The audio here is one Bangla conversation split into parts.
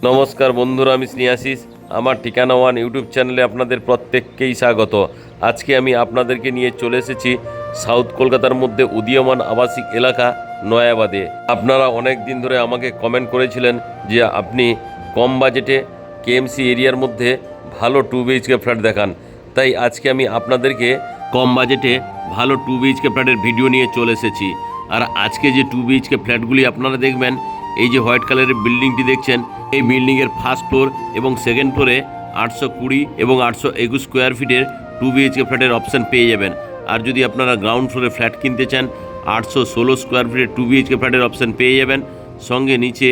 নমস্কার বন্ধুরা, আমি স্নেহাশিস। আমার ঠিকানা ওয়ান ইউটিউব চ্যানেলে আপনাদের প্রত্যেককেই স্বাগত। আজকে আমি আপনাদেরকে নিয়ে চলে এসেছি সাউথ কলকাতার মধ্যে উদীয়মান আবাসিক এলাকা নয়াবাদে। আপনারা অনেক দিন ধরে আমাকে কমেন্ট করেছিলেন যে আপনি কম বাজেটে কেএমসি এরিয়ার মধ্যে ভালো 2 বিএইচকে ফ্ল্যাট দেখান। তাই আজকে আমি আপনাদেরকে কম বাজেটে ভালো 2 বিএইচকে ফ্ল্যাটের ভিডিও নিয়ে চলে এসেছি। আর আজকে যে 2 বিএইচকে ফ্ল্যাটগুলি আপনারা দেখবেন, এই যে হোয়াইট কালারের বিল্ডিংটি দেখছেন, এই বিল্ডিংয়ের ফার্স্ট ফ্লোর এবং সেকেন্ড ফ্লোরে 820 এবং 821 স্কোয়ার ফিটের 2 বিএইচকে ফ্ল্যাটের অপশান পেয়ে যাবেন। আর যদি আপনারা গ্রাউন্ড ফ্লোরে ফ্ল্যাট কিনতে চান, 816 স্কোয়ার ফিটের 2 বিএইচকে ফ্ল্যাটের অপশান পেয়ে যাবেন। সঙ্গে নিচে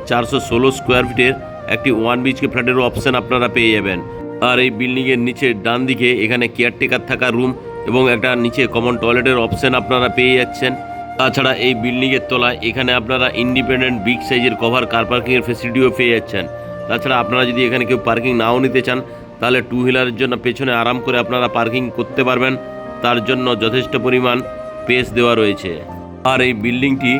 416 স্কোয়ার ফিটের একটি 1 বিএইচকে ফ্ল্যাটেরও অপশান আপনারা পেয়ে যাবেন। আর এই বিল্ডিংয়ের নিচে ডান দিকে এখানে কেয়ারটেকার থাকার রুম এবং একটা নিচে কমন টয়লেটের অপশান আপনারা পেয়ে যাচ্ছেন। তাছাড়া এই বিল্ডিংয়ের তলায় এখানে আপনারা ইন্ডিপেন্ডেন্ট বিগ সাইজের কভার কার পার্কিংয়ের ফেসিলিটিও পেয়ে যাচ্ছেন। তাছাড়া আপনারা যদি এখানে কেউ পার্কিং নাও নিতে চান, তাহলে 2 হুইলারের জন্য পেছনে আরাম করে আপনারা পার্কিং করতে পারবেন। তার জন্য যথেষ্ট পরিমাণ স্পেস দেওয়া রয়েছে। আর এই বিল্ডিংটি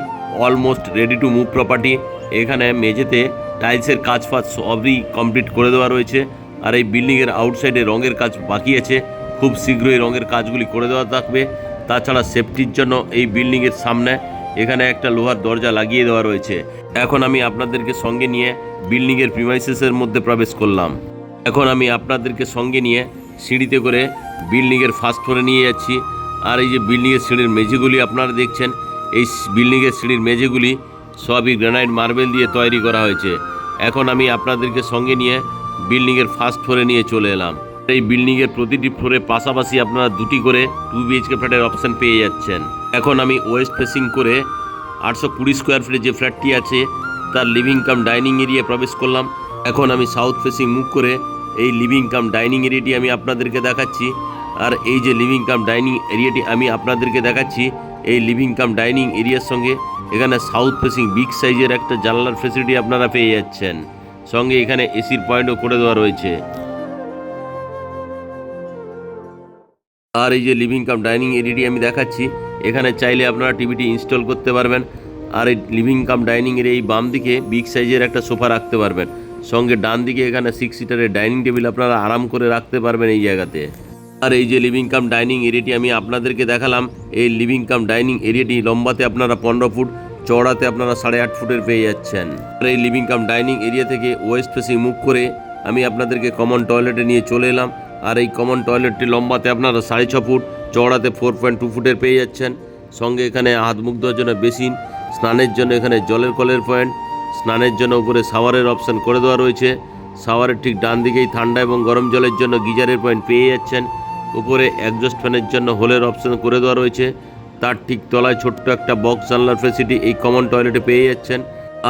almost ready to move property. এখানে মেঝেতে টাইলসের কাজ ফাজ সবই কমপ্লিট করে দেওয়া রয়েছে। আর এই বিল্ডিংয়ের আউটসাইডে রঙের কাজ বাকি আছে, খুব শীঘ্রই রঙের কাজগুলি করে দেওয়া থাকবে। তাছাড়া সেফটির জন্য এই বিল্ডিংয়ের সামনে এখানে একটা লোহার দরজা লাগিয়ে দেওয়া রয়েছে। এখন আমি আপনাদেরকে সঙ্গে নিয়ে বিল্ডিংয়ের প্রিমাইসেসের মধ্যে প্রবেশ করলাম। এখন আমি আপনাদেরকে সঙ্গে নিয়ে সিঁড়িতে করে বিল্ডিংয়ের ফার্স্ট ফ্লোরে নিয়ে যাচ্ছি। আর এই যে বিল্ডিংয়ের সিঁড়ির মেঝেগুলি আপনারা দেখছেন, এই বিল্ডিংয়ের সিঁড়ির মেঝেগুলি সবই গ্রানাইট মার্বেল দিয়ে তৈরি করা হয়েছে। এখন আমি আপনাদেরকে সঙ্গে নিয়ে বিল্ডিংয়ের ফার্স্ট ফ্লোরে নিয়ে চলে এলাম। এই বিল্ডিংয়ের প্রতিটি ফ্লোরে পাশাপাশি আপনারা 2টি করে 2 বিএইচকে ফ্ল্যাটের অপশান পেয়ে যাচ্ছেন। এখন আমি ওয়েস্ট ফেসিং করে 820 স্কোয়ার ফিটের যে ফ্ল্যাটটি আছে তার লিভিং কাম ডাইনিং এরিয়া প্রবেশ করলাম। এখন আমি সাউথ ফেসিং মুভ করে এই লিভিং কাম ডাইনিং এরিয়াটি আমি আপনাদেরকে দেখাচ্ছি। আর এই যে লিভিং কাম ডাইনিং এরিয়াটি আমি আপনাদেরকে দেখাচ্ছি, এই লিভিং কাম ডাইনিং এরিয়ার সঙ্গে এখানে সাউথ ফেসিং বিগ সাইজের একটা জানলার ফেসিলিটি আপনারা পেয়ে যাচ্ছেন। সঙ্গে এখানে এসির পয়েন্টও করে দেওয়া রয়েছে। আর এই যে লিভিং কাম ডাইনিং এরিয়াটি আমি দেখাচ্ছি, এখানে চাইলে আপনারা টিভিটি ইনস্টল করতে পারবেন। আর এই লিভিং কাম ডাইনিং এর এই বাম দিকে বিগ সাইজের একটা সোফা রাখতে পারবেন। সঙ্গে ডান দিকে এখানে 6 সিটারের ডাইনিং টেবিল আপনারা আরাম করে রাখতে পারবেন এই জায়গাতে। আর এই যে লিভিং কাম ডাইনিং এরিয়াটি আমি আপনাদেরকে দেখালাম, এই লিভিং কাম ডাইনিং এরিয়াটি লম্বাতে আপনারা 15 ফুট, চওড়াতে আপনারা 8.5 ফুটের পেয়ে যাচ্ছেন। আর এই লিভিং কাম ডাইনিং এরিয়া থেকে ওয়েস্ট ফেসিং মুভ করে আমি আপনাদেরকে কমন টয়লেটে নিয়ে চলে এলাম। আর এই কমন টয়লেটটি লম্বাতে আপনারা 6.5 ফুট, চওড়াতে 4.2 ফুটের পেয়ে যাচ্ছেন। সঙ্গে এখানে হাত মুখ ধোয়ার জন্য বেসিন, স্নানের জন্য এখানে জলের কলের পয়েন্ট, স্নানের জন্য উপরে শাওয়ারের অপশান করে দেওয়া রয়েছে। শাওয়ারের ঠিক ডান দিকেই ঠান্ডা এবং গরম জলের জন্য গিজারের পয়েন্ট পেয়ে যাচ্ছেন। উপরে একজস্ট ফ্যানের জন্য হোলের অপশান করে দেওয়া রয়েছে। তার ঠিক তলায় ছোট্ট একটা বক্স জানলার ফেসিলিটি এই কমন টয়লেটে পেয়ে যাচ্ছেন।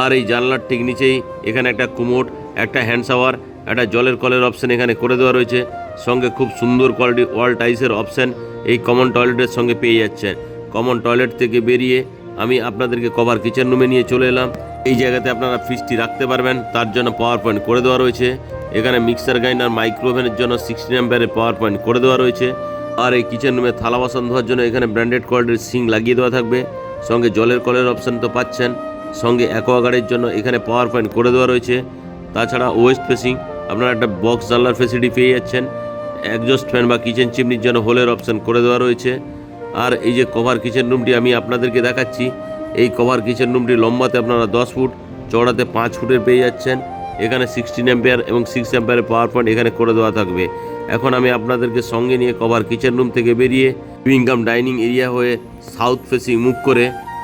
আর এই জানলার ঠিক নিচেই এখানে একটা কুমোড, একটা হ্যান্ড শাওয়ার, একটা জলের কলের অপশান এখানে করে দেওয়া রয়েছে। সঙ্গে খুব সুন্দর কোয়ালিটি ওয়াল টাইলসের অপশান এই কমন টয়লেটের সঙ্গে পেয়ে যাচ্ছেন। কমন টয়লেট থেকে বেরিয়ে আমি আপনাদেরকে কভার কিচেন রুমে নিয়ে চলে এলাম। এই জায়গাতে আপনারা ফ্রিজটি রাখতে পারবেন, তার জন্য পাওয়ার পয়েন্ট করে দেওয়া রয়েছে। এখানে মিক্সার গ্রাইন্ডার, মাইক্রোওভেনের জন্য 16 অ্যাম্পিয়ারের পাওয়ার পয়েন্ট করে দেওয়া রয়েছে। আর এই কিচেন রুমে থালা বাসন ধোয়ার জন্য এখানে ব্র্যান্ডেড কোয়ালিটির সিঙ্ক লাগিয়ে দেওয়া থাকবে। সঙ্গে জলের কলের অপশান তো পাচ্ছেন। সঙ্গে অ্যাকোয়াগার্ডের জন্য এখানে পাওয়ার পয়েন্ট করে দেওয়া রয়েছে। তাছাড়া ওয়েস্ট ফেসিং আপনারা একটা বক্স জানলার ফেসিলিটি পেয়ে যাচ্ছেন। একজস্ট ফ্যান বা কিচেন চিমনির জন্য হোলের অপশান করে দেওয়া রয়েছে। আর এই যে কভার কিচেন রুমটি আমি আপনাদেরকে দেখাচ্ছি, এই কভার কিচেন রুমটি লম্বাতে আপনারা 10 ফুট, চওড়াতে 5 ফুটের পেয়ে যাচ্ছেন। এখানে 16 অ্যাম্পিয়ার এবং 6 অ্যাম্পিয়ারের পাওয়ার পয়েন্ট এখানে করে দেওয়া থাকবে। এখন আমি আপনাদেরকে সঙ্গে নিয়ে কভার কিচেন রুম থেকে বেরিয়ে লিভিং কাম ডাইনিং এরিয়া হয়ে সাউথ ফেসিং মুভ করে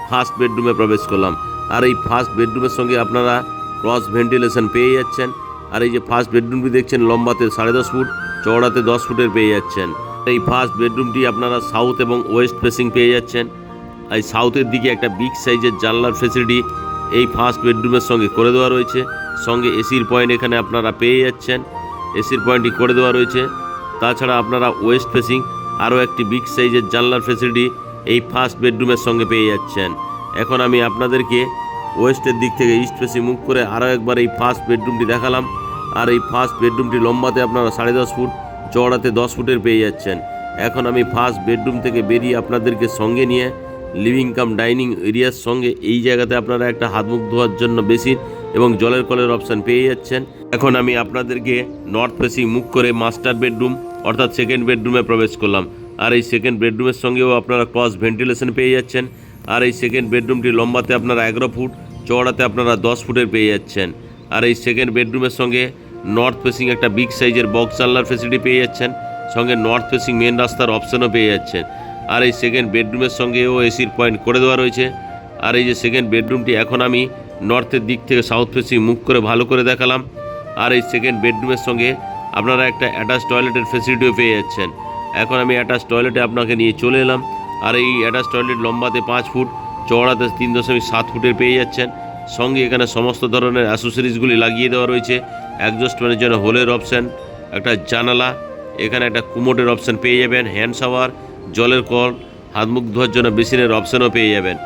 ফার্স্ট বেডরুমে প্রবেশ করলাম। আর এই ফার্স্ট বেডরুমের সঙ্গে আপনারা ক্রস ভেন্টিলেশন পেয়ে যাচ্ছেন। আর এই যে ফার্স্ট বেডরুমটি দেখছেন লম্বাতে 10.5 ফুট, চওড়াতে 10 ফুটের পেয়ে যাচ্ছেন। এই ফার্স্ট বেডরুমটি আপনারা সাউথ এবং ওয়েস্ট ফেসিং পেয়ে যাচ্ছেন। এই সাউথের দিকে একটা বিগ সাইজের জানলার ফেসিলিটি এই ফার্স্ট বেডরুমের সঙ্গে করে দেওয়া রয়েছে। সঙ্গে এসির পয়েন্ট এখানে আপনারা পেয়ে যাচ্ছেন, এসির পয়েন্টটি করে দেওয়া রয়েছে। তাছাড়া আপনারা ওয়েস্ট ফেসিং আরও একটি বিগ সাইজের জানলার ফেসিলিটি এই ফার্স্ট বেডরুমের সঙ্গে পেয়ে যাচ্ছেন। এখন আমি আপনাদেরকে ওয়েস্টের দিক থেকে ইস্ট ফেসিং মুভ করে আরও একবার এই ফার্স্ট বেডরুমটি দেখালাম। আর এই ফার্স্ট বেডরুমটি লম্বাতে আপনারা 10.5 ফুট, চওড়াতে 10 ফুটের পেয়ে যাচ্ছেন। এখন আমি ফার্স্ট বেডরুম থেকে বেরিয়ে আপনাদেরকে সঙ্গে নিয়ে লিভিং কাম ডাইনিং এরিয়ার সঙ্গে এই জায়গাতে আপনারা একটা হাত মুখ ধোয়ার জন্য বেসিন এবং জলের কলের অপশান পেয়ে যাচ্ছেন। এখন আমি আপনাদেরকে নর্থ ফেসিং মুখ করে মাস্টার বেডরুম অর্থাৎ সেকেন্ড বেডরুমে প্রবেশ করলাম। আর এই সেকেন্ড বেডরুমের সঙ্গেও আপনারা ক্রস ভেন্টিলেশন পেয়ে যাচ্ছেন। আর এই সেকেন্ড বেডরুমটি লম্বাতে আপনারা 11 ফুট, চওড়াতে আপনারা 10 ফুটের পেয়ে যাচ্ছেন। আর এই সেকেন্ড বেডরুমের সঙ্গে নর্থ ফেসিং একটা বিগ সাইজের বক্স জানলার ফেসিলিটি পেয়ে যাচ্ছেন, সঙ্গে নর্থ ফেসিং মেন রাস্তার অপশানও পেয়ে যাচ্ছেন। আর এই সেকেন্ড বেডরুমের সঙ্গেও এসির পয়েন্ট করে দেওয়া রয়েছে। আর এই যে সেকেন্ড বেডরুমটি এখন আমি নর্থের দিক থেকে সাউথ ফেসিং মুখ করে ভালো করে দেখালাম। আর এই সেকেন্ড বেডরুমের সঙ্গে আপনারা একটা অ্যাটাচ টয়লেটের ফেসিলিটিও পেয়ে যাচ্ছেন। এখন আমি অ্যাটাচ টয়লেটে আপনাকে নিয়ে চলে এলাম। আর এই অ্যাটাচ টয়লেট লম্বাতে 5 ফুট, চওড়াতে 3.7 ফুটের পেয়ে যাচ্ছেন। সঙ্গে এখানে সমস্ত ধরনের অ্যাসেসরিজগুলি লাগিয়ে দেওয়া রয়েছে। অ্যাডজাস্ট ফ্যানের জন্য হোলের অপশান, একটা জানালা, এখানে একটা কুমোটের অপশান পেয়ে যাবেন, হ্যান্ড শাওয়ার, জলের কল, হাত মুখ ধোয়ার জন্য বেসিনের অপশানও পেয়ে যাবেন।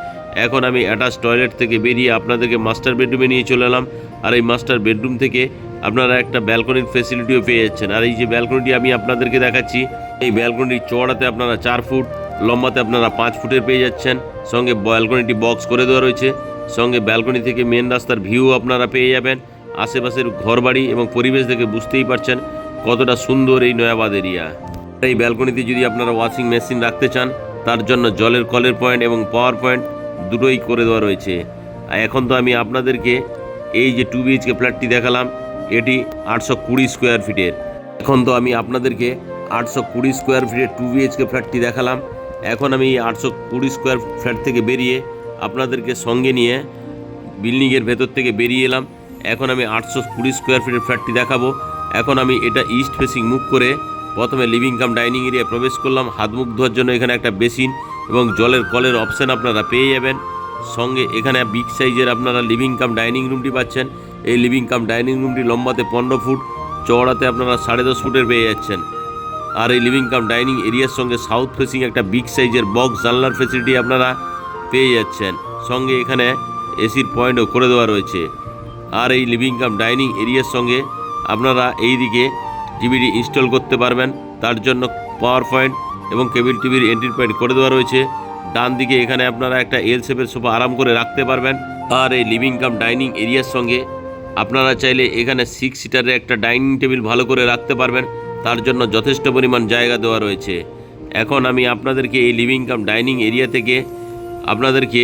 এখন আমি অ্যাটাচ টয়লেট থেকে বেরিয়ে আপনাদেরকে মাস্টার বেডরুমে নিয়ে চলে এলাম। আর এই মাস্টার বেডরুম থেকে আপনারা একটা ব্যালকনির ফেসিলিটিও পেয়ে যাচ্ছেন। আর এই যে ব্যালকনিটি আমি আপনাদেরকে দেখাচ্ছি, এই ব্যালকনিটির চওড়াতে আপনারা 4 ফুট, লম্বাতে আপনারা 5 ফুটের পেয়ে যাচ্ছেন। সঙ্গে ব্যালকনিটি বক্স করে দেওয়া রয়েছে। সঙ্গে ব্যালকনি থেকে মেন রাস্তার ভিউ আপনারা পেয়ে যাবেন। আশেপাশের ঘরবাড়ি এবং পরিবেশ দেখে বুঝতেই পারছেন কতটা সুন্দর এই নয়াবাদ এরিয়া। এই ব্যালকনিতে যদি আপনারা ওয়াশিং মেশিন রাখতে চান, তার জন্য জলের কলের পয়েন্ট এবং পাওয়ার পয়েন্ট দুটোই করে দেওয়া রয়েছে। আর এখন তো আমি আপনাদেরকে এই যে 2 BHK ফ্ল্যাটটি দেখালাম, এটি 820 স্কোয়ার ফিটের। এখন তো আমি আপনাদেরকে 820 স্কোয়ার ফিটের 2 BHK ফ্ল্যাটটি দেখালাম। এখন আমি এই 820 স্কোয়ার ফ্ল্যাট থেকে বেরিয়ে আপনাদেরকে সঙ্গে নিয়ে বিল্ডিংয়ের ভেতর থেকে বেরিয়ে এলাম। এখন আমি 820 স্কোয়ার ফিটের ফ্ল্যাটটি দেখাবো। এখন আমি এটা ইস্ট ফেসিং মুখ করে প্রথমে লিভিং কাম ডাইনিং এরিয়া প্রবেশ করলাম। হাত মুখ ধোয়ার জন্য এখানে একটা বেসিন এবং জলের কলের অপশান আপনারা পেয়ে যাবেন। সঙ্গে এখানে বিগ সাইজের আপনারা লিভিং কাম ডাইনিং রুমটি পাচ্ছেন। এই লিভিং কাম ডাইনিং রুমটি লম্বাতে 15 ফুট, চওড়াতে আপনারা 10.5 ফুটের পেয়ে যাচ্ছেন। আর এই লিভিং কাম ডাইনিং এরিয়ার সঙ্গে সাউথ ফেসিং একটা বিগ সাইজের বক্স জানলার ফেসিলিটি আপনারা পেয়ে যাচ্ছেন। সঙ্গে এখানে এসির পয়েন্টও করে দেওয়া রয়েছে। আর এই লিভিং কাম ডাইনিং এরিয়ার সঙ্গে আপনারা এই দিকে টিভিটি ইনস্টল করতে পারবেন, তার জন্য পাওয়ার পয়েন্ট এবং কেবল টিভির এন্ট্রি পয়েন্ট করে দেওয়া রয়েছে। ডান দিকে এখানে আপনারা একটা এল শেপের সোফা আরাম করে রাখতে পারবেন। আর এই লিভিং কাম ডাইনিং এরিয়ার সঙ্গে আপনারা চাইলে এখানে 6 সিটারের একটা ডাইনিং টেবিল ভালো করে রাখতে পারবেন, তার জন্য যথেষ্ট পরিমাণ জায়গা দেওয়া রয়েছে। এখন আমি আপনাদেরকে এই লিভিং কাম ডাইনিং এরিয়া থেকে আপনাদেরকে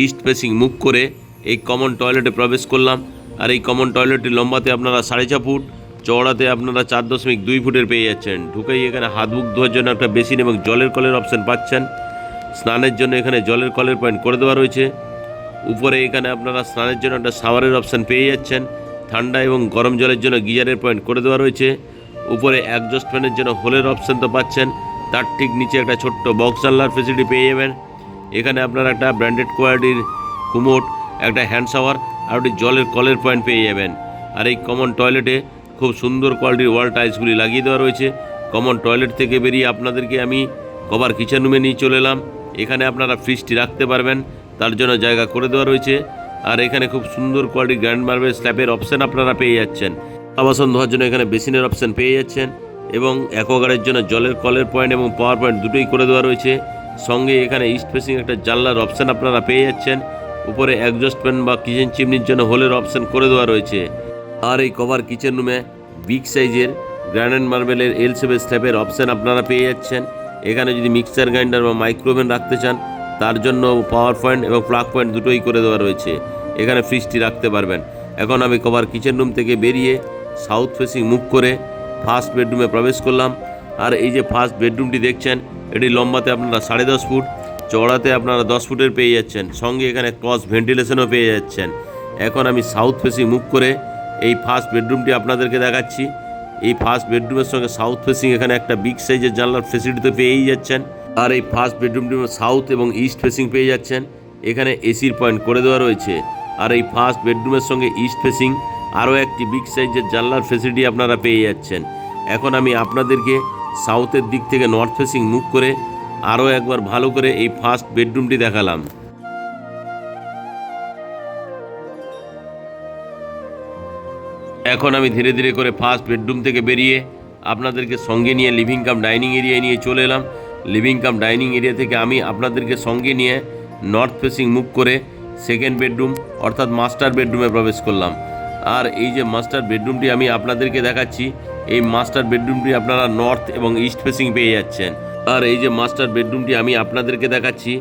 ইস্ট ফেসিং মুখ করে এই কমন টয়লেটে প্রবেশ করলাম। আর এই কমন টয়লেটটি লম্বাতে আপনারা 4.5 ফুট, চওড়াতে আপনারা 4.2 ফুটের পেয়ে যাচ্ছেন। ঢুকেই এখানে হাত মুখ ধোয়ার জন্য একটা বেসিন এবং জলের কলের অপশান পাচ্ছেন। স্নানের জন্য এখানে জলের কলের পয়েন্ট করে দেওয়া রয়েছে। উপরে এখানে আপনারা স্নানের জন্য একটা শাওয়ারের অপশান পেয়ে যাচ্ছেন। ঠান্ডা এবং গরম জলের জন্য গিজারের পয়েন্ট করে দেওয়া রয়েছে। উপরে অ্যাডজাস্ট ফ্যানের জন্য হোলের অপশান তো পাচ্ছেন, তার ঠিক নিচে একটা ছোট্ট বক্স জানলার ফেসিলিটি পেয়ে যাবেন। এখানে আপনারা একটা ব্র্যান্ডেড কোয়ালিটির কুমোট, একটা হ্যান্ড শাওয়ার আর একটি জলের কলের পয়েন্ট পেয়ে যাবেন। আর এই কমন টয়লেটে খুব সুন্দর কোয়ালিটির ওয়াল টাইলসগুলি লাগিয়ে দেওয়া রয়েছে। কমন টয়লেট থেকে বেরিয়ে আপনাদেরকে আমি কভার কিচেন রুমে নিয়ে চলে এলাম। এখানে আপনারা ফ্রিজটি রাখতে পারবেন, তার জন্য জায়গা করে দেওয়া রয়েছে। আর এখানে খুব সুন্দর কোয়ালিটির গ্র্যান্ড মার্বেল স্ল্যাবের অপশান আপনারা পেয়ে যাচ্ছেন। বাসন ধোয়ার জন্য এখানে বেসিনের অপশান পেয়ে যাচ্ছেন এবং অ্যাকোয়াগার্ডের জন্য জলের কলের পয়েন্ট এবং পাওয়ার পয়েন্ট দুটোই করে দেওয়া রয়েছে। সঙ্গে এখানে ইস্ট ফেসিং একটা জানলার অপশান আপনারা পেয়ে যাচ্ছেন। উপরে অ্যাডজাস্ট ফ্যান বা কিচেন চিমনির জন্য হোলের অপশান করে দেওয়া রয়েছে। আর এই কভার কিচেন রুমে বিগ সাইজের গ্রানাইট মার্বেলের এল শেপের স্ল্যাবের অপশান আপনারা পেয়ে যাচ্ছেন। এখানে যদি মিক্সার গ্রাইন্ডার বা মাইক্রোওভেন রাখতে চান, তার জন্য পাওয়ার পয়েন্ট এবং প্লাগ পয়েন্ট দুটোই করে দেওয়া রয়েছে। এখানে ফ্রিজটি রাখতে পারবেন। এখন আমি কভার কিচেন রুম থেকে বেরিয়ে সাউথ ফেসিং মুখ করে ফার্স্ট বেডরুমে প্রবেশ করলাম। আর এই যে ফার্স্ট বেডরুমটি দেখছেন, এটি লম্বাতে আপনারা 10.5 ফুট, চওড়াতে আপনারা 10 ফুটের পেয়ে যাচ্ছেন। সঙ্গে এখানে ক্রস ভেন্টিলেশনও পেয়ে যাচ্ছেন। এখন আমি সাউথ ফেসিং মুখ করে এই ফার্স্ট বেডরুমটি আপনাদেরকে দেখাচ্ছি। এই ফার্স্ট বেডরুমের সঙ্গে সাউথ ফেসিং এখানে একটা বিগ সাইজের জানলার ফেসিলিটি তো পেয়েই যাচ্ছেন। আর এই ফার্স্ট বেডরুমটি সাউথ এবং ইস্ট ফেসিং পেয়ে যাচ্ছেন। এখানে এসির পয়েন্ট করে দেওয়া রয়েছে। আর এই ফার্স্ট বেডরুমের সঙ্গে ইস্ট ফেসিং আরও একটি বিগ সাইজের জানলার ফেসিলিটি আপনারা পেয়ে যাচ্ছেন। এখন আমি আপনাদেরকে সাউথের দিক থেকে নর্থ ফেসিং মুভ করে আরও একবার ভালো করে এই ফার্স্ট বেডরুমটি দেখালাম। এখন আমি ধীরে ধীরে করে ফার্স্ট বেডরুম থেকে বেরিয়ে আপনাদেরকে সঙ্গে নিয়ে লিভিং কাম ডাইনিং এরিয়ায় নিয়ে চলে এলাম। লিভিং কাম ডাইনিং এরিয়া থেকে আমি আপনাদেরকে সঙ্গে নিয়ে নর্থ ফেসিং মুভ করে সেকেন্ড বেডরুম অর্থাৎ মাস্টার বেডরুমে প্রবেশ করলাম। আর এই যে মাস্টার বেডরুমটি আমি আপনাদেরকে দেখাচ্ছি, এই মাস্টার বেডরুমটি আপনারা নর্থ এবং ইস্ট ফেসিং পেয়ে যাচ্ছেন। আর এই যে মাস্টার বেডরুমটি আমি আপনাদেরকে দেখাচ্ছি,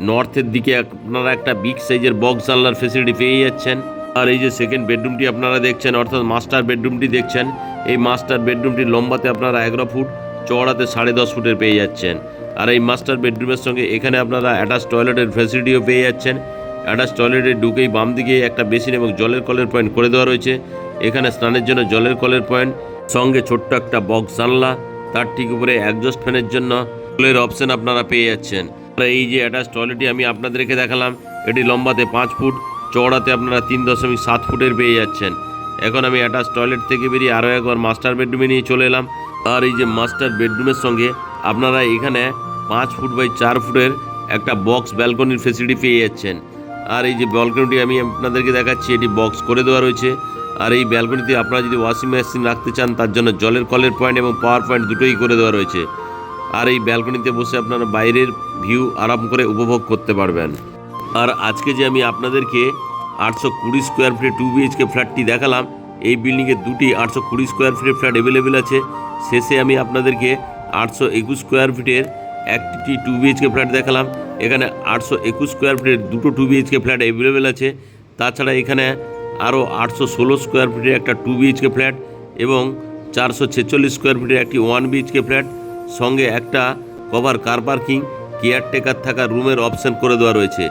নর্থের দিকে আপনারা একটা বিগ সাইজের বক্স জানলার ফেসিলিটি পেয়ে যাচ্ছেন। আর এই যে সেকেন্ড বেডরুমটি আপনারা দেখছেন, অর্থাৎ মাস্টার বেডরুমটি দেখছেন, এই মাস্টার বেডরুমটি লম্বাতে আপনারা 11 ফুট, চওড়াতে 10.5 ফুটের পেয়ে যাচ্ছেন। আর এই মাস্টার বেডরুমের সঙ্গে এখানে আপনারা অ্যাটাচ টয়লেটের ফ্যাসিলিটিও পেয়ে যাচ্ছেন। অ্যাটাচ টয়লেটে ঢুকেই বাম দিকে একটা বেসিন এবং জলের কলের পয়েন্ট করে দেওয়া রয়েছে। এখানে স্নানের জন্য জলের কলের পয়েন্ট, সঙ্গে ছোট্ট একটা বক্স জানলা, তার ঠিক উপরে অ্যাডজাস্ট ফ্যানের জন্য কলের অপশন আপনারা পেয়ে যাচ্ছেন। আর এই যে অ্যাটাচ টয়লেটটি আমি আপনাদেরকে দেখালাম, এটি লম্বাতে 5 ফুট, চওড়াতে আপনারা 3.7 ফুটের পেয়ে যাচ্ছেন। এখন আমি অ্যাটাচ টয়লেট থেকে বেরিয়ে আরও একবার মাস্টার বেডরুমে নিয়ে চলে এলাম। আর এই যে মাস্টার বেডরুমের সঙ্গে আপনারা এখানে 5 ফুট বাই 4 ফুটের একটা বক্স ব্যালকনির ফেসিলিটি পেয়ে যাচ্ছেন। আর এই যে ব্যালকনিটি আমি আপনাদেরকে দেখাচ্ছি, এটি বক্স করে দেওয়া রয়েছে। আর এই ব্যালকনিতে আপনারা যদি ওয়াশিং মেশিন রাখতে চান, তার জন্য জলের কলের পয়েন্ট এবং পাওয়ার পয়েন্ট দুটোই করে দেওয়া রয়েছে। আর এই ব্যালকনিতে বসে আপনারা বাইরের ভিউ আরাম করে উপভোগ করতে পারবেন। আর আজকে যে আমি আপনাদেরকে 820 স্কোয়ার ফিটের 2 বিএইচকে ফ্ল্যাটটি দেখালাম, এই বিল্ডিংয়ে দুটি 820 স্কোয়ার ফিটের ফ্ল্যাট অ্যাভেলেবেল আছে। শেষে আমি আপনাদেরকে 821 স্কোয়ার ফিটের একটি 2 বিএইচকে ফ্ল্যাট দেখালাম। এখানে 821 স্কোয়ার ফিটের দুটো 2 বিএইচকে ফ্ল্যাট অ্যাভেলেবেল আছে। তাছাড়া এখানে আরও 816 স্কোয়ার ফিটের একটা 2 বিএইচকে ফ্ল্যাট এবং 446 স্কোয়ার ফিটের একটি 1 বিএইচকে ফ্ল্যাট, সঙ্গে একটা কভার কার পার্কিং, কেয়ারটেকার থাকা রুমের অপশন করে দেওয়া রয়েছে।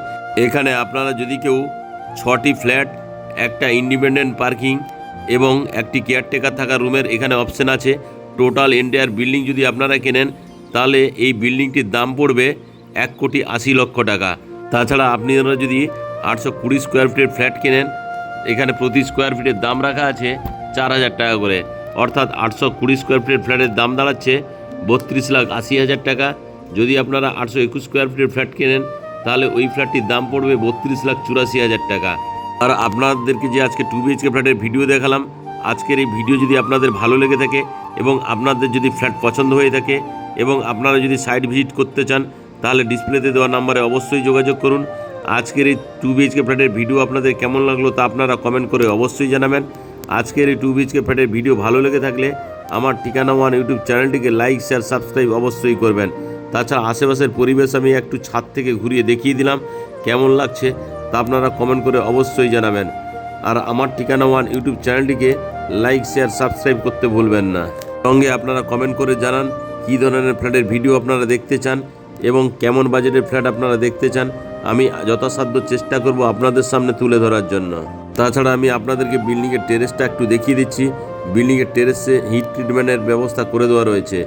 এখানে আপনারা যদি কেউ 6টি ফ্ল্যাট, একটা ইন্ডিপেন্ডেন্ট পার্কিং এবং একটি কেয়ারটেকার থাকা রুমের এখানে অপশন আছে। টোটাল এন্টায়ার বিল্ডিং যদি আপনারা কেনেন, তাহলে এই বিল্ডিংটির দাম পড়বে 1,80,00,000 টাকা। তাছাড়া আপনারা যদি 820 স্কোয়ার ফিটের ফ্ল্যাট কেনেন, এখানে প্রতি স্কোয়ার ফিটের দাম রাখা আছে 4,000 টাকা করে, অর্থাৎ 820 স্কোয়ার ফিটের ফ্ল্যাটের দাম দাঁড়াচ্ছে 32,80,000 টাকা। যদি আপনারা 821 স্কোয়ার ফিটের ফ্ল্যাট কেনেন, তাহলে ওই ফ্ল্যাটটির দাম পড়বে 32,84,000 টাকা। আর আপনাদেরকে যে আজকে 2 বিএইচকে ফ্ল্যাটের ভিডিও দেখালাম, আজকের এই ভিডিও যদি আপনাদের ভালো লেগে থাকে এবং আপনাদের যদি ফ্ল্যাট পছন্দ হয়ে থাকে এবং আপনারা যদি সাইট ভিজিট করতে চান, তাহলে ডিসপ্লেতে দেওয়া নাম্বারে অবশ্যই যোগাযোগ করুন। আজকের এই 2 বিএইচকে ফ্ল্যাটের ভিডিও আপনাদের কেমন লাগলো তা আপনারা কমেন্ট করে অবশ্যই জানাবেন। আজকের এই 2 বিএইচকে ফ্ল্যাটের ভিডিও ভালো লেগে থাকলে আমার ঠিকানা ওয়ান ইউটিউব চ্যানেলটিকে লাইক, শেয়ার, সাবস্ক্রাইব অবশ্যই করবেন। তাছাড়া আশেপাশের পরিবেশ আমি একটু ছাদ থেকে ঘুরিয়ে দেখিয়ে দিলাম, কেমন লাগছে তা আপনারা কমেন্ট করে অবশ্যই জানাবেন। আর আমার ঠিকানা ওয়ান ইউটিউব চ্যানেলটিকে লাইক, শেয়ার, সাবস্ক্রাইব করতে ভুলবেন না। সঙ্গে আপনারা কমেন্ট করে জানান কী ধরনের ফ্ল্যাটের ভিডিও আপনারা দেখতে চান এবং কেমন বাজেটের ফ্ল্যাট আপনারা দেখতে চান। আমি যথাসাধ্য চেষ্টা করব আপনাদের সামনে তুলে ধরার জন্য। তাছাড়া আমি আপনাদেরকে বিল্ডিংয়ের টেরেসটা একটু দেখিয়ে দিচ্ছি। বিল্ডিংয়ের টেরেসে হিট ট্রিটমেন্টের ব্যবস্থা করে দেওয়া রয়েছে।